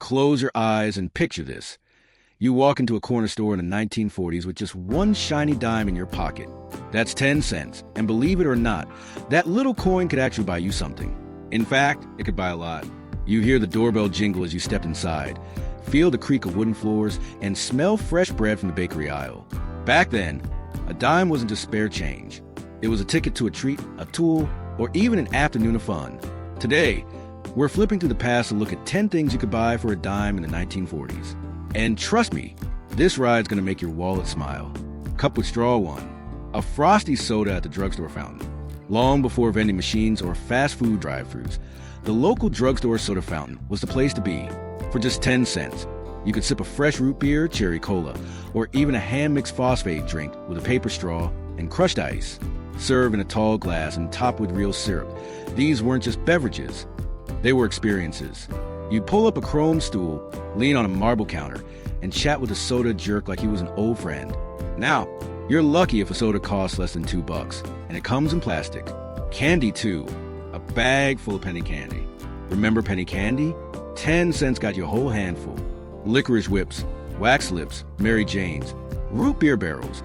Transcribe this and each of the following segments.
Close your eyes and picture this. You walk into a corner store in the 1940s with just one shiny dime in your pocket. That's 10 cents. And believe it or not, that little coin could actually buy you something. In fact, it could buy a lot. You hear the doorbell jingle as you step inside, feel the creak of wooden floors, and smell fresh bread from the bakery aisle. Back then, a dime wasn't just spare change. It was a ticket to a treat, a tool, or even an afternoon of fun. Today, we're flipping through the past to look at 10 things you could buy for a dime in the 1940s. And trust me, this ride's gonna make your wallet smile. Cup with straw one. A frosty soda at the drugstore fountain. Long before vending machines or fast food drive-thrus, the local drugstore soda fountain was the place to be. For just 10 cents, you could sip a fresh root beer, cherry cola, or even a hand-mixed phosphate drink with a paper straw and crushed ice. Served in a tall glass and topped with real syrup, these weren't just beverages. They were experiences. You'd pull up a chrome stool, lean on a marble counter, and chat with a soda jerk like he was an old friend. Now, you're lucky if a soda costs less than $2, and it comes in plastic. Candy, too. A bag full of penny candy. Remember penny candy? 10 cents got you a whole handful. Licorice whips, wax lips, Mary Janes, root beer barrels,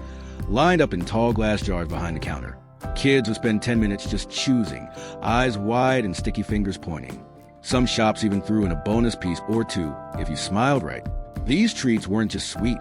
lined up in tall glass jars behind the counter. Kids would spend 10 minutes just choosing, eyes wide and sticky fingers pointing. Some shops even threw in a bonus piece or two if you smiled right. These treats weren't just sweet.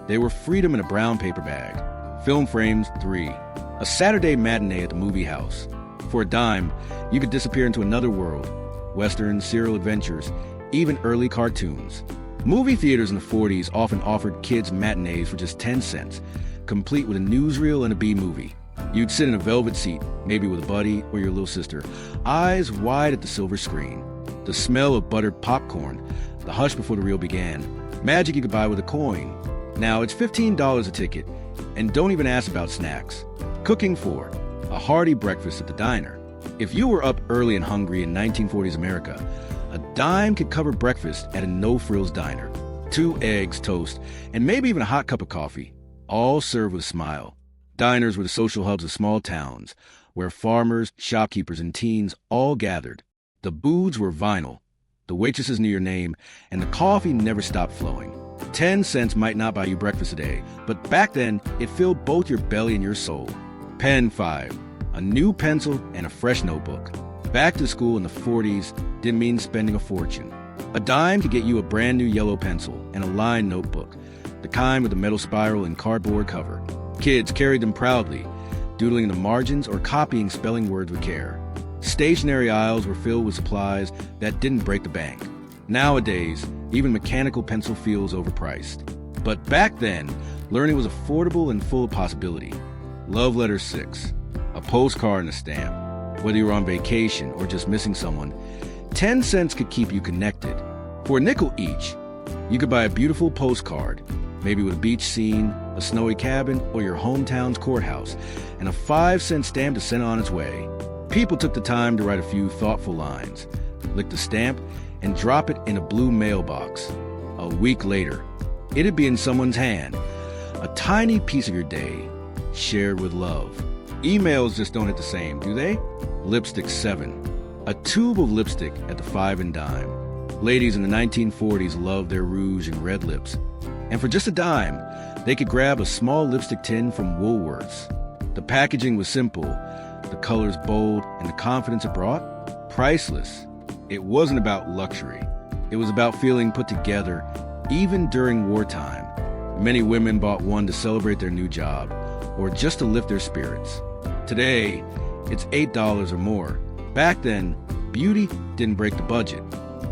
They were freedom in a brown paper bag. Film frames, 3. A Saturday matinee at the movie house. For a dime, you could disappear into another world. Westerns, serial adventures, even early cartoons. Movie theaters in the 40s often offered kids matinees for just 10 cents, complete with a newsreel and a B-movie. You'd sit in a velvet seat, maybe with a buddy or your little sister, eyes wide at the silver screen. The smell of buttered popcorn, the hush before the reel began. Magic you could buy with a coin. Now it's $15 a ticket, and don't even ask about snacks. Cooking for a hearty breakfast at the diner. If you were up early and hungry in 1940s America, a dime could cover breakfast at a no-frills diner. 2 eggs, toast, and maybe even a hot cup of coffee, all served with a smile. Diners were the social hubs of small towns, where farmers, shopkeepers, and teens all gathered. The booths were vinyl, the waitresses knew your name, and the coffee never stopped flowing. 10 cents might not buy you breakfast today, but back then, it filled both your belly and your soul. Pen 5, a new pencil and a fresh notebook. Back to school in the 40s didn't mean spending a fortune. A dime could get you a brand new yellow pencil and a lined notebook, the kind with a metal spiral and cardboard cover. Kids carried them proudly, doodling the margins or copying spelling words with care. Stationery aisles were filled with supplies that didn't break the bank. Nowadays, even mechanical pencil feels overpriced. But back then, learning was affordable and full of possibility. Love letter 6, a postcard and a stamp. Whether you were on vacation or just missing someone, 10 cents could keep you connected. For a nickel each, you could buy a beautiful postcard, maybe with a beach scene, a snowy cabin, or your hometown's courthouse, and a 5-cent stamp to send on its way. People took the time to write a few thoughtful lines, lick the stamp, and drop it in a blue mailbox. A week later, it'd be in someone's hand, a tiny piece of your day, shared with love. Emails just don't hit the same, do they? Lipstick 7, a tube of lipstick at the 5 and dime. Ladies in the 1940s loved their rouge and red lips. And for just a dime, they could grab a small lipstick tin from Woolworth's. The packaging was simple, the colors bold, and the confidence it brought, priceless. It wasn't about luxury. It was about feeling put together, even during wartime. Many women bought one to celebrate their new job, or just to lift their spirits. Today, it's $8 or more. Back then, beauty didn't break the budget.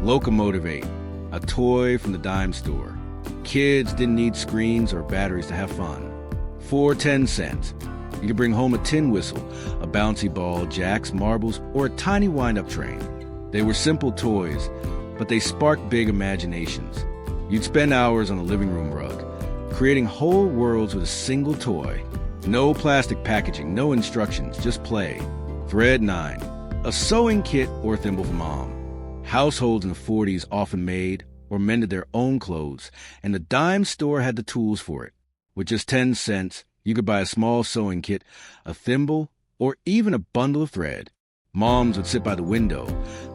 Locomotive 8, a toy from the dime store. Kids didn't need screens or batteries to have fun. For 10 cents, you could bring home a tin whistle, a bouncy ball, jacks, marbles, or a tiny wind-up train. They were simple toys, but they sparked big imaginations. You'd spend hours on a living room rug, creating whole worlds with a single toy. No plastic packaging, no instructions, just play. Thread 9, a sewing kit or thimble for mom. Households in the 40s often made or mended their own clothes, and the dime store had the tools for it. With just 10 cents, you could buy a small sewing kit, a thimble, or even a bundle of thread. Moms would sit by the window,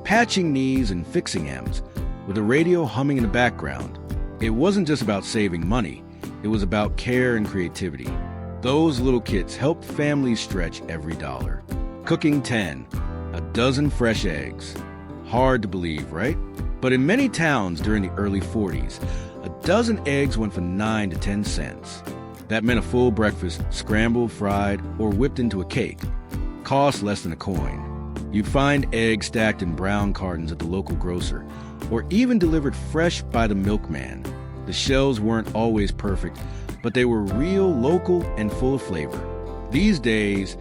patching knees and fixing hems, with a radio humming in the background. It wasn't just about saving money, it was about care and creativity. Those little kits helped families stretch every dollar. Cooking 10, a dozen fresh eggs. Hard to believe, right? But in many towns during the early 40s, a dozen eggs went for 9 to 10 cents. That meant a full breakfast, scrambled, fried, or whipped into a cake. Cost less than a coin. You'd find eggs stacked in brown cartons at the local grocer, or even delivered fresh by the milkman. The shells weren't always perfect, but they were real, local, and full of flavor. These days,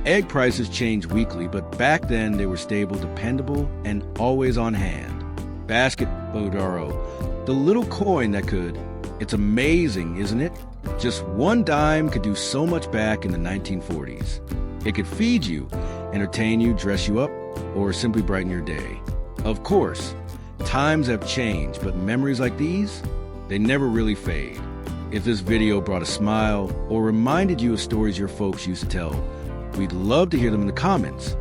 egg prices change weekly, but back then they were stable, dependable, and always on hand. Basket Bodaro, the little coin that could. It's amazing, isn't it? Just one dime could do so much back in the 1940s. It could feed you, entertain you, dress you up, or simply brighten your day. Of course, times have changed, but memories like these, they never really fade. If this video brought a smile or reminded you of stories your folks used to tell, we'd love to hear them in the comments.